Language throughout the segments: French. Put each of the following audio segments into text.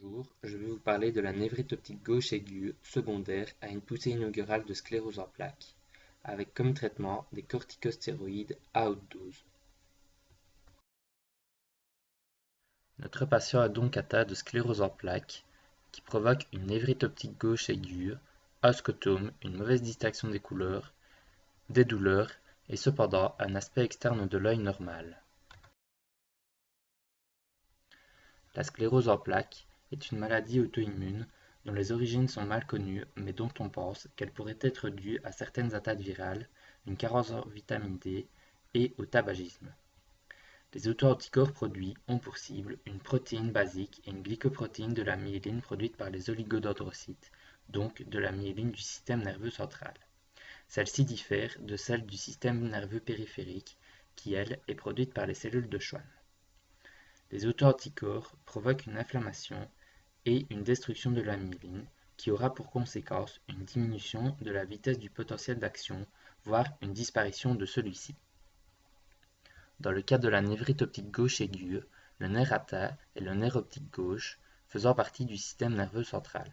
Bonjour, je vais vous parler de la névrite optique gauche aiguë secondaire à une poussée inaugurale de sclérose en plaques, avec comme traitement des corticostéroïdes à haute dose. Notre patient a donc atteint de sclérose en plaques, qui provoque une névrite optique gauche aiguë, un scotome, une mauvaise distinction des couleurs, des douleurs et cependant un aspect externe de l'œil normal. La sclérose en plaques est une maladie auto-immune dont les origines sont mal connues mais dont on pense qu'elle pourrait être due à certaines attaques virales, une carence en vitamine D et au tabagisme. Les auto-anticorps produits ont pour cible une protéine basique et une glycoprotéine de la myéline produite par les oligodendrocytes, donc de la myéline du système nerveux central. Celle-ci diffère de celle du système nerveux périphérique qui, elle, est produite par les cellules de Schwann. Les auto-anticorps provoquent une inflammation et une destruction de la myéline, qui aura pour conséquence une diminution de la vitesse du potentiel d'action, voire une disparition de celui-ci. Dans le cas de la névrite optique gauche aiguë, le nerf atteint est le nerf optique gauche, faisant partie du système nerveux central.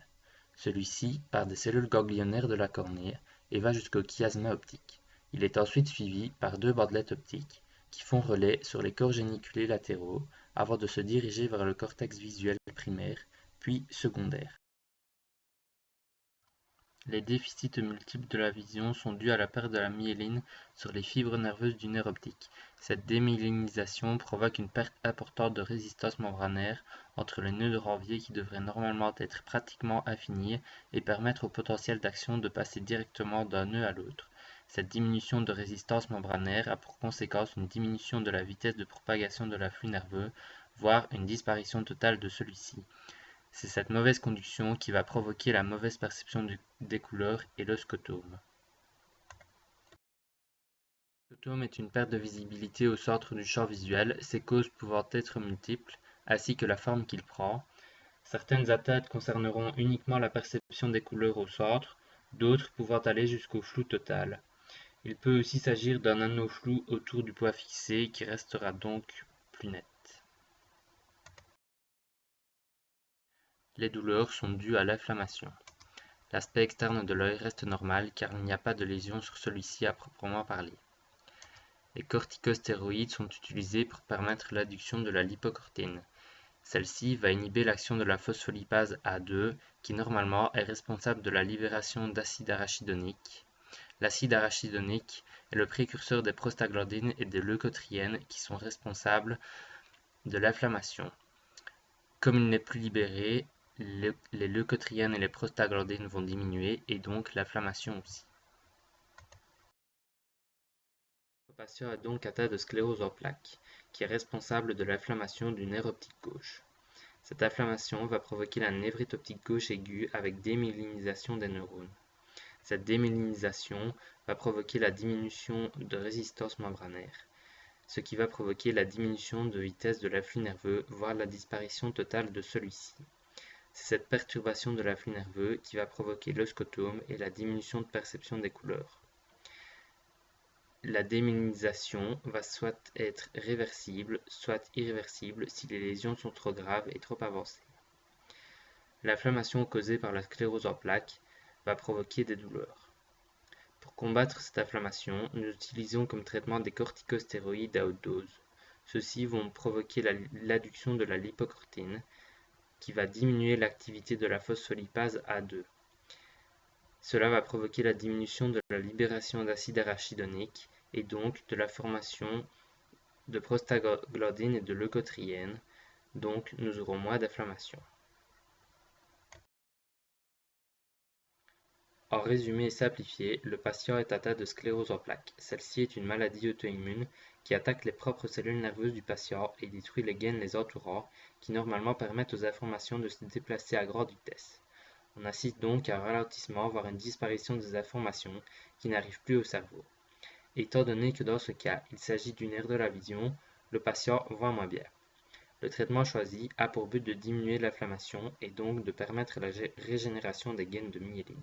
Celui-ci part des cellules ganglionnaires de la cornée et va jusqu'au chiasma optique. Il est ensuite suivi par deux bandelettes optiques qui font relais sur les corps géniculés latéraux avant de se diriger vers le cortex visuel primaire, puis secondaire. Les déficits multiples de la vision sont dus à la perte de la myéline sur les fibres nerveuses du nerf optique. Cette démyélinisation provoque une perte importante de résistance membranaire entre les nœuds de Ranvier qui devraient normalement être pratiquement infinis et permettre au potentiel d'action de passer directement d'un nœud à l'autre. Cette diminution de résistance membranaire a pour conséquence une diminution de la vitesse de propagation de l'afflux nerveux, voire une disparition totale de celui-ci. C'est cette mauvaise conduction qui va provoquer la mauvaise perception des couleurs et le scotome. Le scotome est une perte de visibilité au centre du champ visuel, ses causes pouvant être multiples, ainsi que la forme qu'il prend. Certaines atteintes concerneront uniquement la perception des couleurs au centre, d'autres pouvant aller jusqu'au flou total. Il peut aussi s'agir d'un anneau flou autour du point fixé qui restera donc plus net. Les douleurs sont dues à l'inflammation. L'aspect externe de l'œil reste normal car il n'y a pas de lésion sur celui-ci à proprement parler. Les corticostéroïdes sont utilisés pour permettre l'adduction de la lipocortine. Celle-ci va inhiber l'action de la phospholipase A2 qui normalement est responsable de la libération d'acide arachidonique. L'acide arachidonique est le précurseur des prostaglandines et des leucotriènes qui sont responsables de l'inflammation. Comme il n'est plus libéré, les leucotriènes et les prostaglandines vont diminuer et donc l'inflammation aussi. Le patient a donc atteint de sclérose en plaques, qui est responsable de l'inflammation du nerf optique gauche. Cette inflammation va provoquer la névrite optique gauche aiguë avec démyélinisation des neurones. Cette démyélinisation va provoquer la diminution de résistance membranaire, ce qui va provoquer la diminution de vitesse de l'afflux nerveux, voire la disparition totale de celui-ci. C'est cette perturbation de l'afflux nerveux qui va provoquer le scotome et la diminution de perception des couleurs. La démyélinisation va soit être réversible, soit irréversible si les lésions sont trop graves et trop avancées. L'inflammation causée par la sclérose en plaques va provoquer des douleurs. Pour combattre cette inflammation, nous utilisons comme traitement des corticostéroïdes à haute dose. Ceux-ci vont provoquer l'adduction de la lipocortine, qui va diminuer l'activité de la phospholipase A2. Cela va provoquer la diminution de la libération d'acide arachidonique et donc de la formation de prostaglandines et de leucotriènes, donc nous aurons moins d'inflammation. En résumé et simplifié, le patient est atteint de sclérose en plaques. Celle-ci est une maladie auto-immune qui attaque les propres cellules nerveuses du patient et détruit les gaines les entourant, qui normalement permettent aux informations de se déplacer à grande vitesse. On assiste donc à un ralentissement, voire une disparition des informations qui n'arrivent plus au cerveau. Étant donné que dans ce cas, il s'agit du nerf de la vision, le patient voit moins bien. Le traitement choisi a pour but de diminuer l'inflammation et donc de permettre la régénération des gaines de myéline.